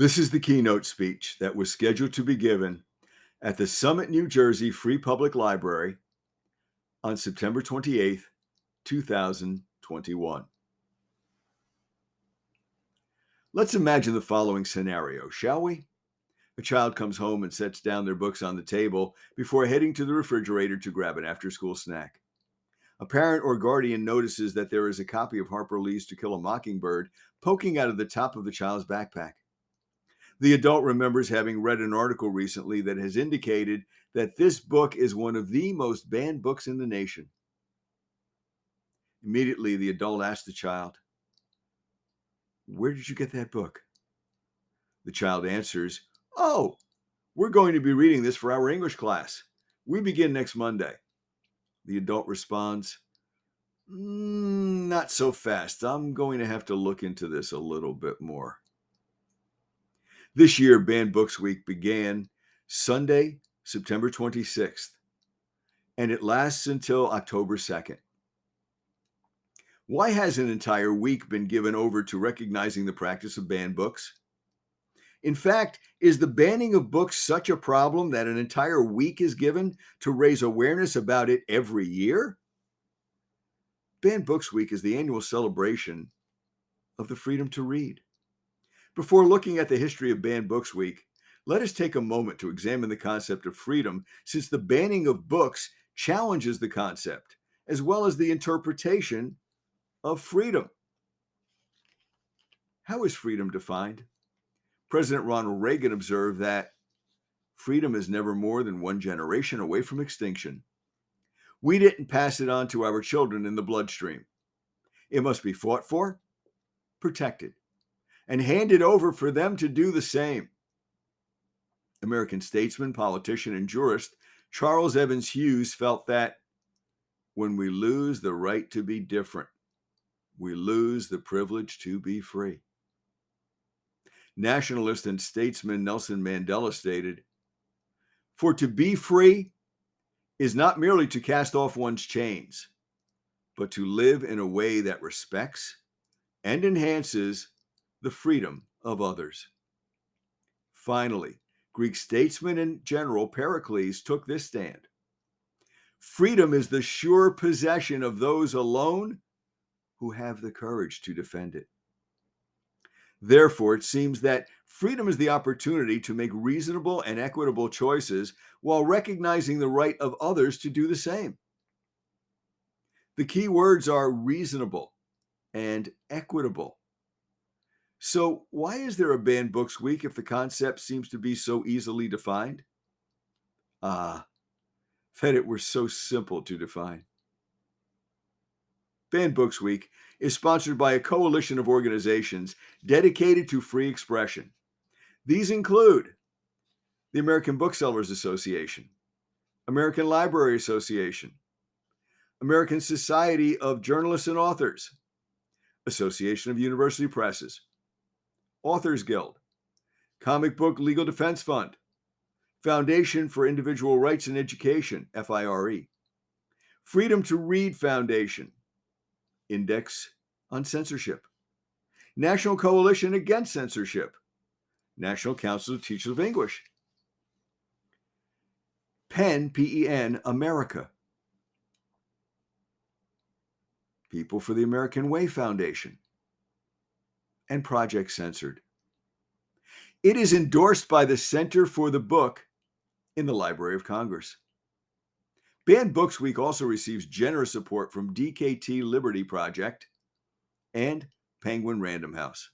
This is the keynote speech that was scheduled to be given at the Summit, New Jersey Free Public Library on September 28th, 2021. Let's imagine the following scenario, shall we? A child comes home and sets down their books on the table before heading to the refrigerator to grab an after-school snack. A parent or guardian notices that there is a copy of Harper Lee's To Kill a Mockingbird poking out of the top of the child's backpack. The adult remembers having read an article recently that has indicated that this book is one of the most banned books in the nation. Immediately, the adult asks the child, "Where did you get that book?" The child answers, "Oh, we're going to be reading this for our English class. We begin next Monday." The adult responds, "Not so fast. I'm going to have to look into this a little bit more." This year, Banned Books Week began Sunday, September 26th, and it lasts until October 2nd. Why has an entire week been given over to recognizing the practice of banned books? In fact, is the banning of books such a problem that an entire week is given to raise awareness about it every year? Banned Books Week is the annual celebration of the freedom to read. Before looking at the history of Banned Books Week, let us take a moment to examine the concept of freedom, since the banning of books challenges the concept, as well as the interpretation of freedom. How is freedom defined? President Ronald Reagan observed that freedom is never more than one generation away from extinction. We didn't pass it on to our children in the bloodstream. It must be fought for, protected, and handed over for them to do the same. American statesman, politician, and jurist Charles Evans Hughes felt that when we lose the right to be different, we lose the privilege to be free. Nationalist and statesman Nelson Mandela stated, "For to be free is not merely to cast off one's chains, but to live in a way that respects and enhances the freedom of others." Finally, Greek statesman and general Pericles took this stand: "Freedom is the sure possession of those alone who have the courage to defend it." Therefore, it seems that freedom is the opportunity to make reasonable and equitable choices while recognizing the right of others to do the same. The key words are reasonable and equitable. So, why is there a Banned Books Week if the concept seems to be so easily defined? Ah, that it were so simple to define. Banned Books Week is sponsored by a coalition of organizations dedicated to free expression. These include the American Booksellers Association, American Library Association, American Society of Journalists and Authors, Association of University Presses, Authors Guild, Comic Book Legal Defense Fund, Foundation for Individual Rights and Education, FIRE, Freedom to Read Foundation, Index on Censorship, National Coalition Against Censorship, National Council of Teachers of English, PEN, PEN, America, People for the American Way Foundation, and Project Censored. It is endorsed by the Center for the Book in the Library of Congress. Banned Books Week also receives generous support from DKT Liberty Project and Penguin Random House.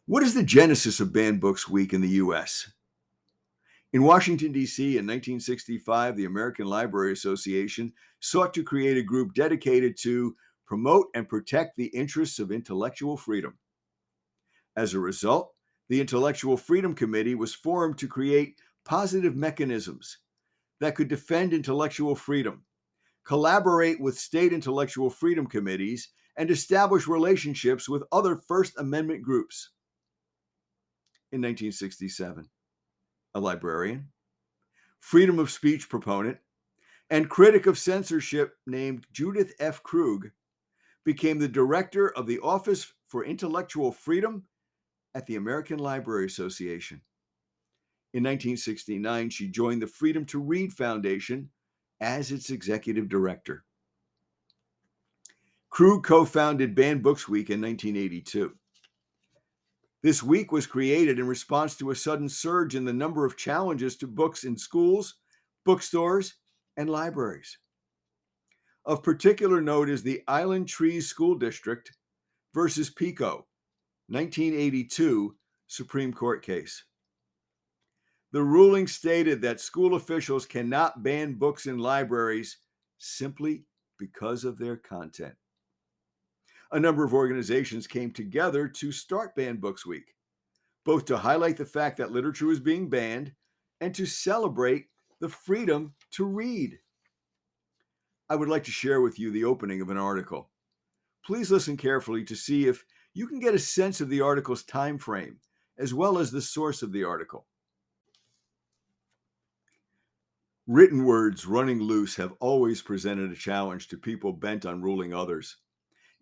What is the genesis of Banned Books Week in the U.S.? In Washington, D.C. in 1965, the American Library Association sought to create a group dedicated to promote and protect the interests of intellectual freedom. As a result, the Intellectual Freedom Committee was formed to create positive mechanisms that could defend intellectual freedom, collaborate with state intellectual freedom committees, and establish relationships with other First Amendment groups. In 1967, a librarian, freedom of speech proponent, and critic of censorship named Judith F. Krug became the director of the Office for Intellectual Freedom at the American Library Association. In 1969, she joined the Freedom to Read Foundation as its executive director. Krug co-founded Banned Books Week in 1982. This week was created in response to a sudden surge in the number of challenges to books in schools, bookstores, and libraries. Of particular note is the Island Trees School District versus Pico, 1982 Supreme Court case. The ruling stated that school officials cannot ban books in libraries simply because of their content. A number of organizations came together to start Banned Books Week, both to highlight the fact that literature was being banned and to celebrate the freedom to read. I would like to share with you the opening of an article. Please listen carefully to see if you can get a sense of the article's time frame, as well as the source of the article. Written words running loose have always presented a challenge to people bent on ruling others.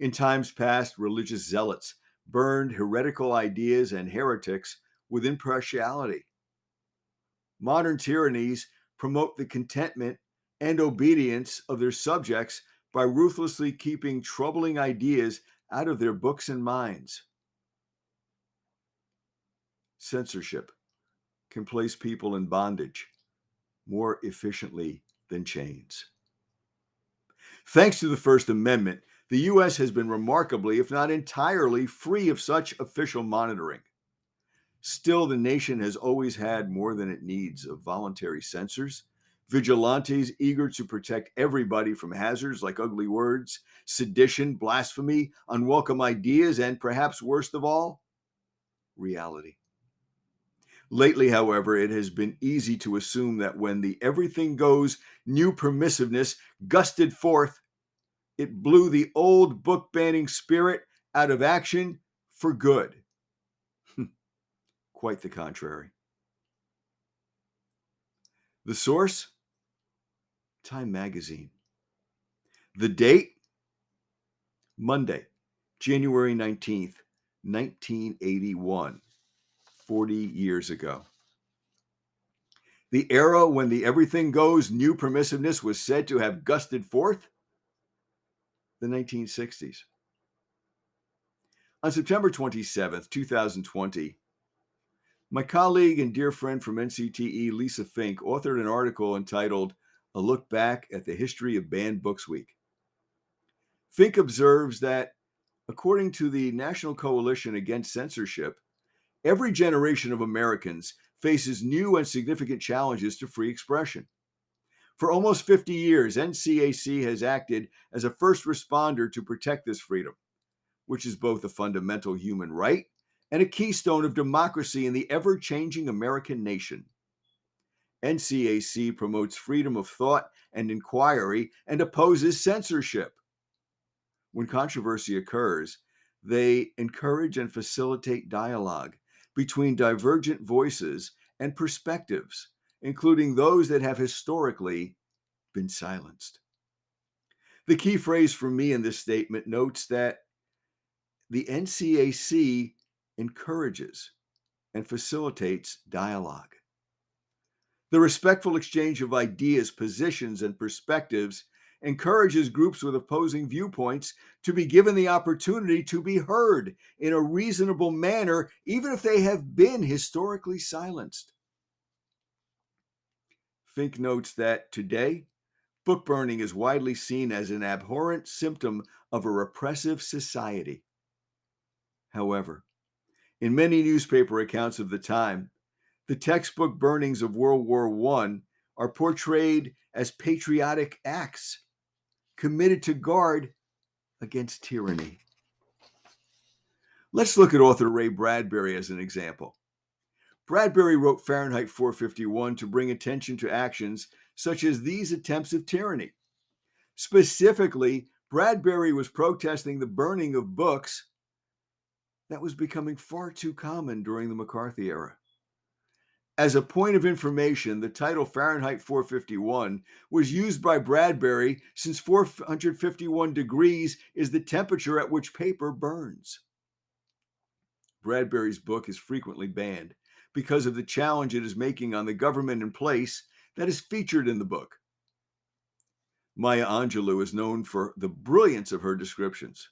In times past, religious zealots burned heretical ideas and heretics with impartiality. Modern tyrannies promote the contentment and obedience of their subjects by ruthlessly keeping troubling ideas out of their books and minds. Censorship can place people in bondage more efficiently than chains. Thanks to the First Amendment, the U.S. has been remarkably, if not entirely, free of such official monitoring. Still, the nation has always had more than it needs of voluntary censors, vigilantes eager to protect everybody from hazards like ugly words, sedition, blasphemy, unwelcome ideas, and perhaps worst of all, reality. Lately, however, it has been easy to assume that when the everything goes new permissiveness gusted forth, it blew the old book banning spirit out of action for good. Quite the contrary. The source? Time Magazine. The date? Monday, January 19th, 1981, 40 years ago. The era when the everything goes new permissiveness was said to have gusted forth? The 1960s. On September 27th, 2020, my colleague and dear friend from NCTE, Lisa Fink, authored an article entitled A Look Back at the History of Banned Books Week. Fink observes that, according to the National Coalition Against Censorship, every generation of Americans faces new and significant challenges to free expression. For almost 50 years, NCAC has acted as a first responder to protect this freedom, which is both a fundamental human right and a keystone of democracy in the ever-changing American nation. NCAC promotes freedom of thought and inquiry and opposes censorship. When controversy occurs, they encourage and facilitate dialogue between divergent voices and perspectives, including those that have historically been silenced. The key phrase for me in this statement notes that the NCAC encourages and facilitates dialogue. The respectful exchange of ideas, positions, and perspectives encourages groups with opposing viewpoints to be given the opportunity to be heard in a reasonable manner, even if they have been historically silenced. Fink notes that today, book burning is widely seen as an abhorrent symptom of a repressive society. However, in many newspaper accounts of the time, the textbook burnings of World War I are portrayed as patriotic acts committed to guard against tyranny. Let's look at author Ray Bradbury as an example. Bradbury wrote Fahrenheit 451 to bring attention to actions such as these attempts of tyranny. Specifically, Bradbury was protesting the burning of books that was becoming far too common during the McCarthy era. As a point of information, the title Fahrenheit 451 was used by Bradbury since 451 degrees is the temperature at which paper burns. Bradbury's book is frequently banned because of the challenge it is making on the government in place that is featured in the book. Maya Angelou is known for the brilliance of her descriptions,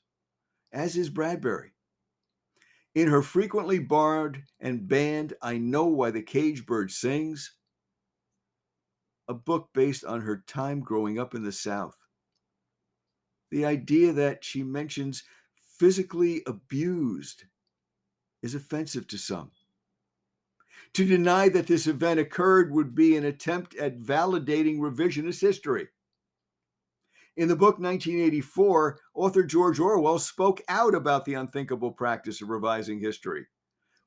as is Bradbury. In her frequently barred and banned I Know Why the Cage Bird Sings, a book based on her time growing up in the South, the idea that she mentions physically abused is offensive to some. To deny that this event occurred would be an attempt at validating revisionist history. In the book 1984, author George Orwell spoke out about the unthinkable practice of revising history,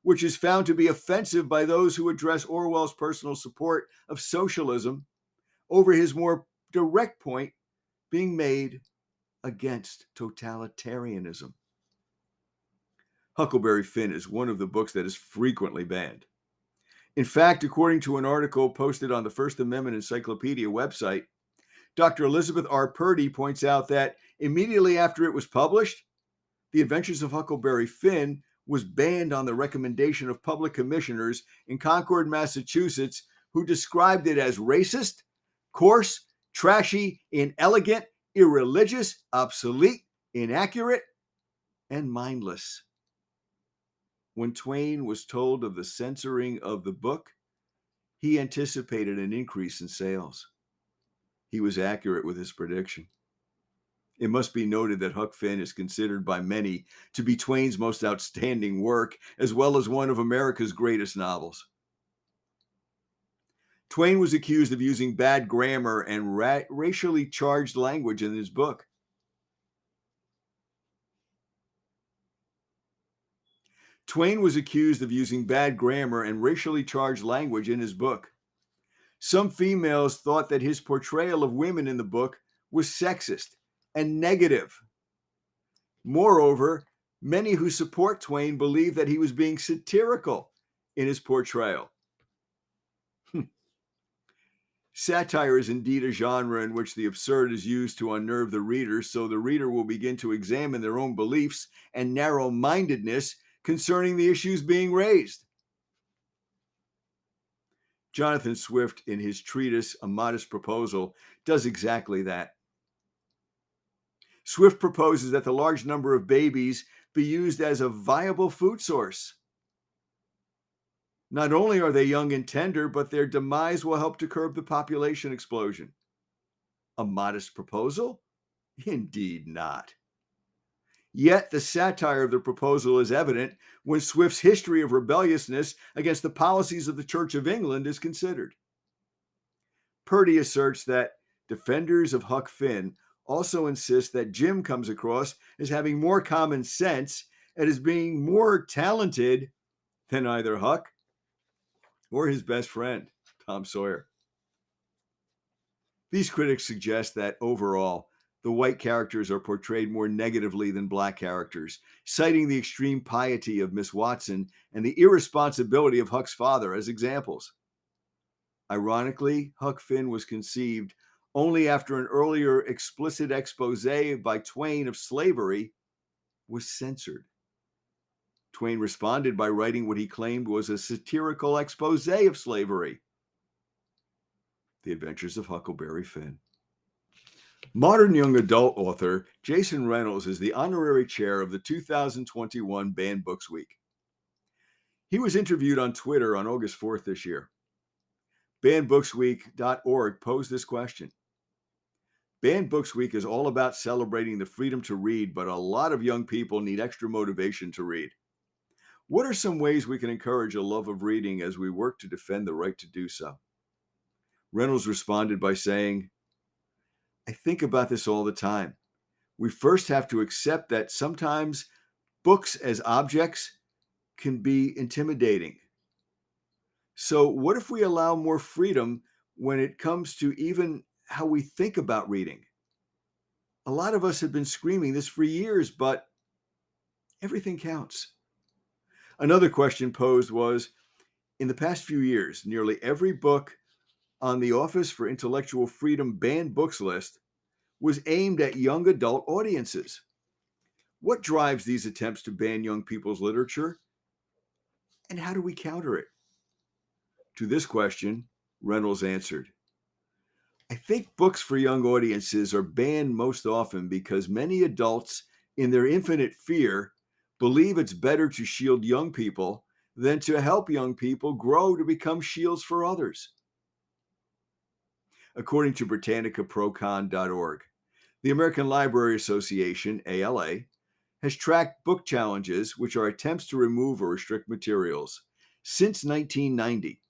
which is found to be offensive by those who address Orwell's personal support of socialism over his more direct point being made against totalitarianism. Huckleberry Finn is one of the books that is frequently banned. In fact, according to an article posted on the First Amendment Encyclopedia website, Dr. Elizabeth R. Purdy points out that immediately after it was published, The Adventures of Huckleberry Finn was banned on the recommendation of public commissioners in Concord, Massachusetts, who described it as racist, coarse, trashy, inelegant, irreligious, obsolete, inaccurate, and mindless. When Twain was told of the censoring of the book, he anticipated an increase in sales. He was accurate with his prediction. It must be noted that Huck Finn is considered by many to be Twain's most outstanding work, as well as one of America's greatest novels. Twain was accused of using bad grammar and racially charged language in his book. Twain was accused of using bad grammar and racially charged language in his book. Some females thought that his portrayal of women in the book was sexist and negative. Moreover, many who support Twain believe that he was being satirical in his portrayal. Satire is indeed a genre in which the absurd is used to unnerve the reader, so the reader will begin to examine their own beliefs and narrow-mindedness concerning the issues being raised. Jonathan Swift, in his treatise, A Modest Proposal, does exactly that. Swift proposes that the large number of babies be used as a viable food source. Not only are they young and tender, but their demise will help to curb the population explosion. A modest proposal? Indeed not. Yet the satire of the proposal is evident when Swift's history of rebelliousness against the policies of the Church of England is considered. Purdy asserts that defenders of Huck Finn also insist that Jim comes across as having more common sense and as being more talented than either Huck or his best friend, Tom Sawyer. These critics suggest that overall, the white characters are portrayed more negatively than black characters, citing the extreme piety of Miss Watson and the irresponsibility of Huck's father as examples. Ironically, Huck Finn was conceived only after an earlier explicit expose by Twain of slavery was censored. Twain responded by writing what he claimed was a satirical expose of slavery. The Adventures of Huckleberry Finn. Modern young adult author Jason Reynolds is the honorary chair of the 2021 Banned Books Week. He was interviewed on Twitter on August 4th this year. BannedBooksWeek.org posed this question. Banned Books Week is all about celebrating the freedom to read, but a lot of young people need extra motivation to read. What are some ways we can encourage a love of reading as we work to defend the right to do so? Reynolds responded by saying, I think about this all the time. We first have to accept that sometimes books as objects can be intimidating. So what if we allow more freedom when it comes to even how we think about reading? A lot of us have been screaming this for years, but everything counts. Another question posed was, in the past few years, nearly every book on the Office for Intellectual Freedom banned books list was aimed at young adult audiences. What drives these attempts to ban young people's literature? And how do we counter it? To this question, Reynolds answered, I think books for young audiences are banned most often because many adults, in their infinite fear, believe it's better to shield young people than to help young people grow to become shields for others. According to BritannicaProCon.org, the American Library Association, ALA, has tracked book challenges, which are attempts to remove or restrict materials, since 1990.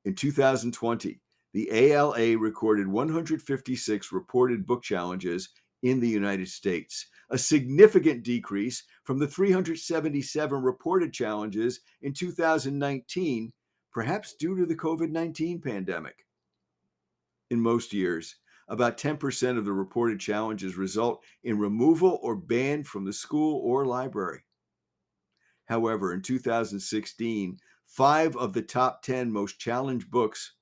In 2020, the ALA recorded 156 reported book challenges in the United States, a significant decrease from the 377 reported challenges in 2019, perhaps due to the COVID-19 pandemic. In most years, about 10% of the reported challenges result in removal or ban from the school or library. However, in 2016, 5 of the top 10 most challenged books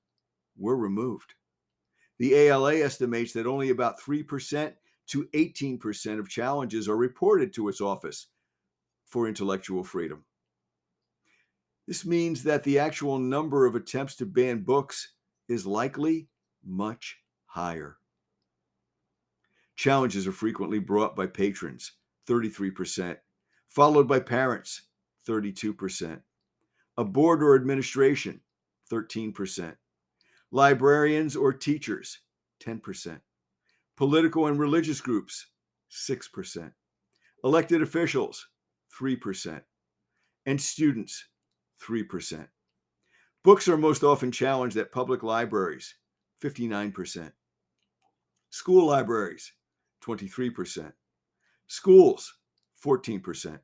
were removed. The ALA estimates that only about 3% to 18% of challenges are reported to its Office for Intellectual Freedom. This means that the actual number of attempts to ban books is likely much higher. Challenges are frequently brought by patrons, 33%, followed by parents, 32%, a board or administration, 13%, librarians or teachers, 10%, political and religious groups, 6%, elected officials, 3%, and students, 3%. Books are most often challenged at public libraries, 59%, school libraries, 23%, schools, 14%,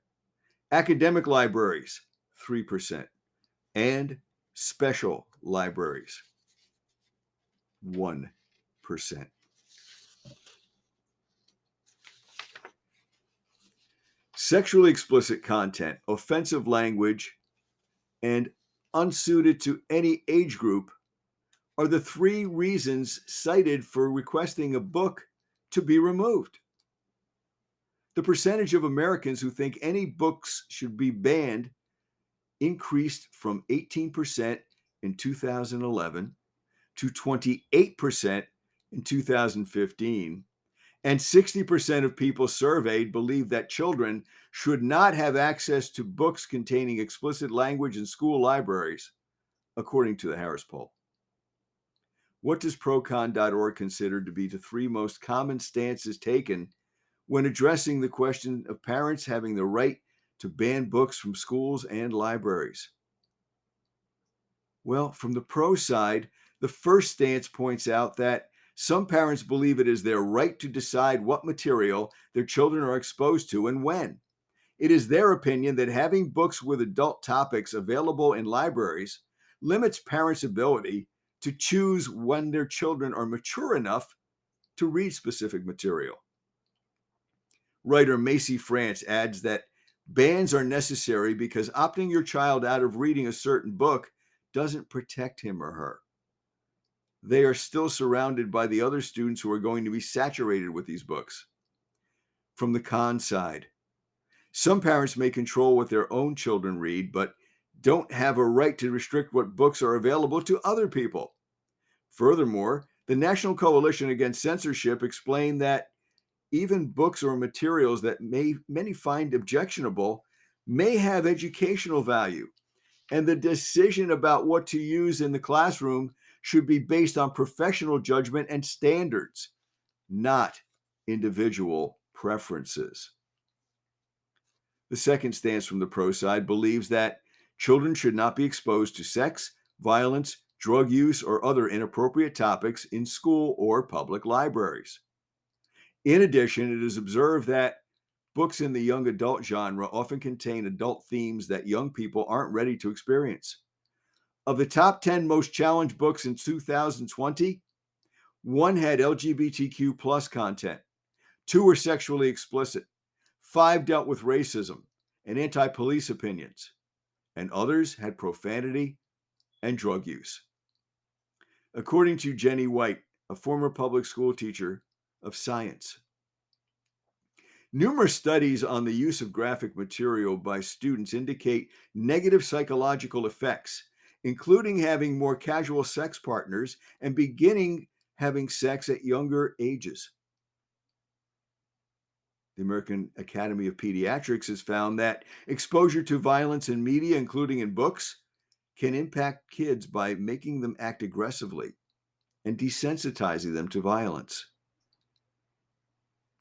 academic libraries, 3%, and special libraries, 1%. Sexually explicit content, offensive language, and unsuited to any age group are the 3 reasons cited for requesting a book to be removed. The percentage of Americans who think any books should be banned increased from 18% in 2011 to 28% in 2015, and 60% of people surveyed believe that children should not have access to books containing explicit language in school libraries, according to the Harris poll. What does Procon.org consider to be the 3 most common stances taken when addressing the question of parents having the right to ban books from schools and libraries? Well, from the pro side, the first stance points out that some parents believe it is their right to decide what material their children are exposed to and when. It is their opinion that having books with adult topics available in libraries limits parents' ability to choose when their children are mature enough to read specific material. Writer Macy France adds that bans are necessary because opting your child out of reading a certain book doesn't protect him or her. They are still surrounded by the other students who are going to be saturated with these books. From the con side, some parents may control what their own children read, but don't have a right to restrict what books are available to other people. Furthermore, the National Coalition Against Censorship explained that even books or materials that many find objectionable may have educational value, and the decision about what to use in the classroom should be based on professional judgment and standards, not individual preferences. The second stance from the pro side believes that children should not be exposed to sex, violence, drug use, or other inappropriate topics in school or public libraries. In addition, it is observed that books in the young adult genre often contain adult themes that young people aren't ready to experience. Of the top 10 most challenged books in 2020, 1 had LGBTQ plus content, 2 were sexually explicit, 5 dealt with racism and anti-police opinions, and others had profanity and drug use. According to Jenny White, a former public school teacher of science, Numerous studies on the use of graphic material by students indicate negative psychological effects, including having more casual sex partners and beginning having sex at younger ages. The American Academy of Pediatrics has found that exposure to violence in media, including in books, can impact kids by making them act aggressively and desensitizing them to violence.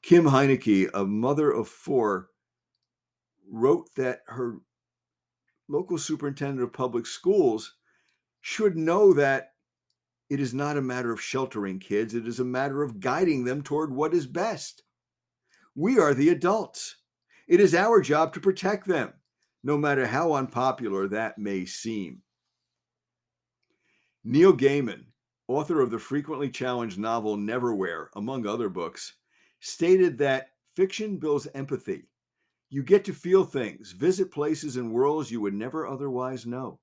Kim Heineke, a mother of four, wrote that her local superintendent of public schools should know that it is not a matter of sheltering kids, it is a matter of guiding them toward what is best. We are the adults. It is our job to protect them, no matter how unpopular that may seem. Neil Gaiman, author of the frequently challenged novel Neverwhere, among other books, stated that fiction builds empathy. You get to feel things, visit places and worlds you would never otherwise know.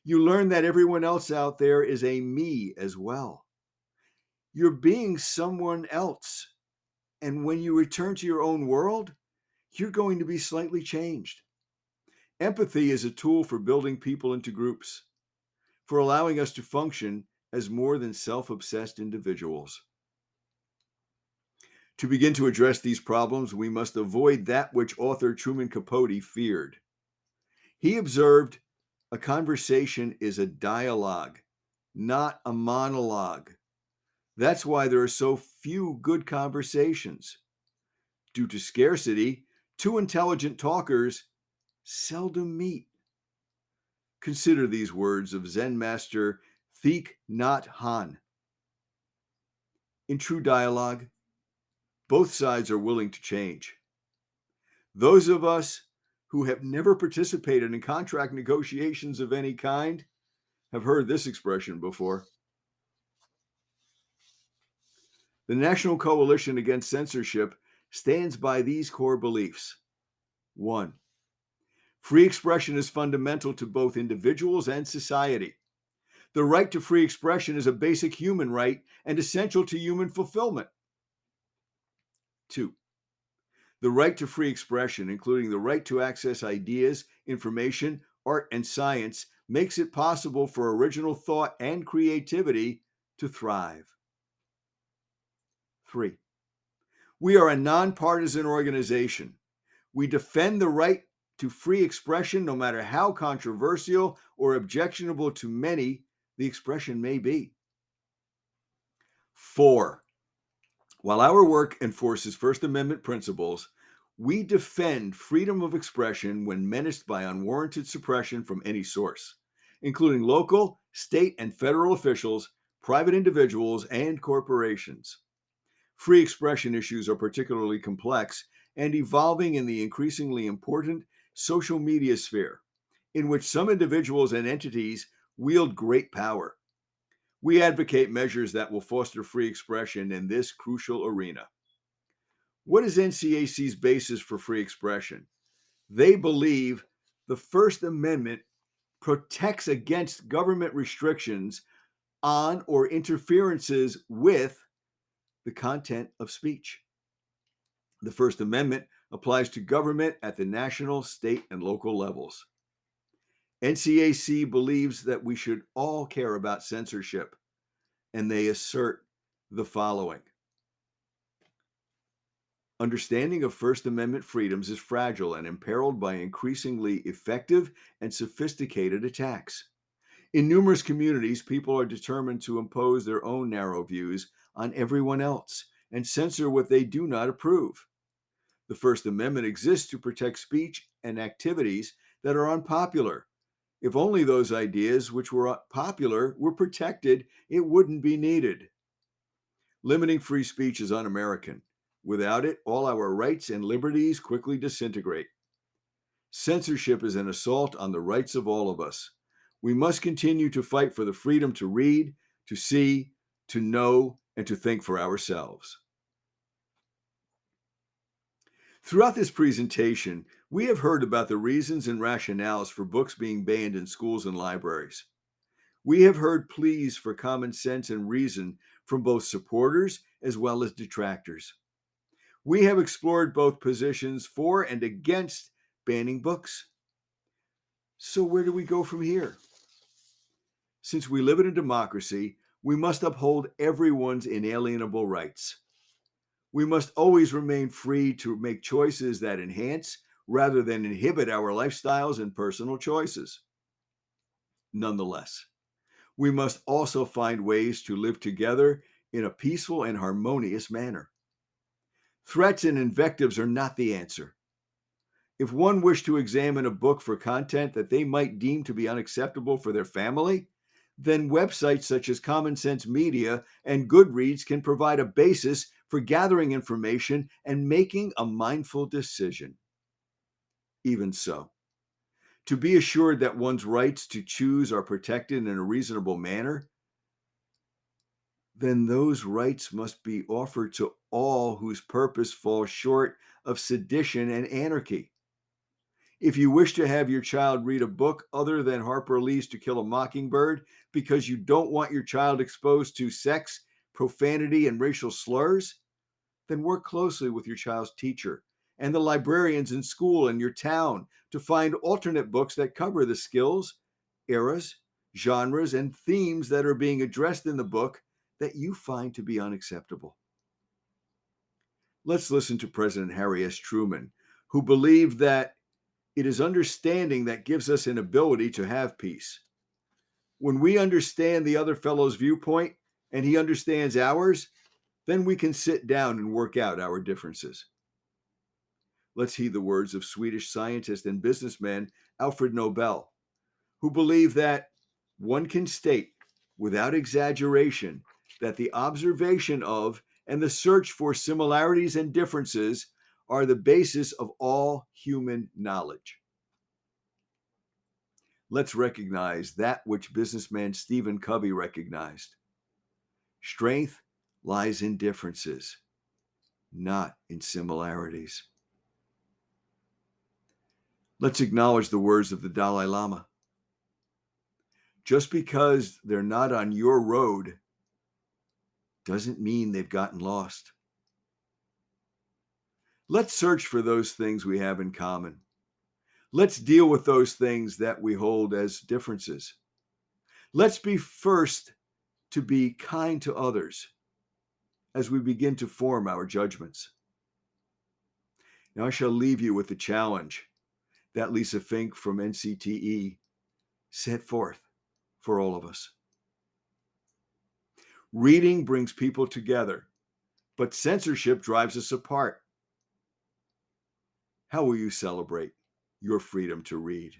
You learn that everyone else out there is a me as well. You're being someone else. And when you return to your own world, you're going to be slightly changed. Empathy is a tool for building people into groups, for allowing us to function as more than self-obsessed individuals. To begin to address these problems, we must avoid that which author Truman Capote feared. He observed, a conversation is a dialogue, not a monologue. That's why there are so few good conversations. Due to scarcity, two intelligent talkers seldom meet. Consider these words of Zen master Thich Nhat Hanh. In true dialogue, both sides are willing to change. Those of us who have never participated in contract negotiations of any kind have heard this expression before. The National Coalition Against Censorship stands by these core beliefs. 1. Free expression is fundamental to both individuals and society. The right to free expression is a basic human right and essential to human fulfillment. 2. The right to free expression, including the right to access ideas, information, art, and science, makes it possible for original thought and creativity to thrive. 3. We are a nonpartisan organization. We defend the right to free expression, no matter how controversial or objectionable to many the expression may be. 4. While our work enforces First Amendment principles, we defend freedom of expression when menaced by unwarranted suppression from any source, including local, state, and federal officials, private individuals, and corporations. Free expression issues are particularly complex and evolving in the increasingly important social media sphere, in which some individuals and entities wield great power. We advocate measures that will foster free expression in this crucial arena. What is NCAC's basis for free expression? They believe the First Amendment protects against government restrictions on or interferences with the content of speech. The First Amendment applies to government at the national, state, and local levels. NCAC believes that we should all care about censorship, and they assert the following. Understanding of First Amendment freedoms is fragile and imperiled by increasingly effective and sophisticated attacks. In numerous communities, people are determined to impose their own narrow views on everyone else and censor what they do not approve. The First Amendment exists to protect speech and activities that are unpopular. If only those ideas which were popular were protected, it wouldn't be needed. Limiting free speech is un-American. Without it, all our rights and liberties quickly disintegrate. Censorship is an assault on the rights of all of us. We must continue to fight for the freedom to read, to see, to know, and to think for ourselves. Throughout this presentation, we have heard about the reasons and rationales for books being banned in schools and libraries. We have heard pleas for common sense and reason from both supporters as well as detractors. We have explored both positions for and against banning books. So, where do we go from here? Since we live in a democracy, we must uphold everyone's inalienable rights. We must always remain free to make choices that enhance rather than inhibit our lifestyles and personal choices. Nonetheless, we must also find ways to live together in a peaceful and harmonious manner. Threats and invectives are not the answer. If one wished to examine a book for content that they might deem to be unacceptable for their family, then websites such as Common Sense Media and Goodreads can provide a basis for gathering information and making a mindful decision. Even so, to be assured that one's rights to choose are protected in a reasonable manner, then those rights must be offered to all whose purpose falls short of sedition and anarchy. If you wish to have your child read a book other than Harper Lee's To Kill a Mockingbird because you don't want your child exposed to sex, profanity, and racial slurs, then work closely with your child's teacher and the librarians in school and your town to find alternate books that cover the skills, eras, genres, and themes that are being addressed in the book that you find to be unacceptable. Let's listen to President Harry S. Truman, who believed that it is understanding that gives us an ability to have peace. When we understand the other fellow's viewpoint and he understands ours, then we can sit down and work out our differences. Let's heed the words of Swedish scientist and businessman Alfred Nobel, who believed that one can state without exaggeration that the observation of and the search for similarities and differences are the basis of all human knowledge. Let's recognize that which businessman Stephen Covey recognized. Strength lies in differences, not in similarities. Let's acknowledge the words of the Dalai Lama. Just because they're not on your road doesn't mean they've gotten lost. Let's search for those things we have in common. Let's deal with those things that we hold as differences. Let's be first to be kind to others as we begin to form our judgments. Now, I shall leave you with the challenge that Lisa Fink from NCTE set forth for all of us. Reading brings people together, but censorship drives us apart. How will you celebrate your freedom to read?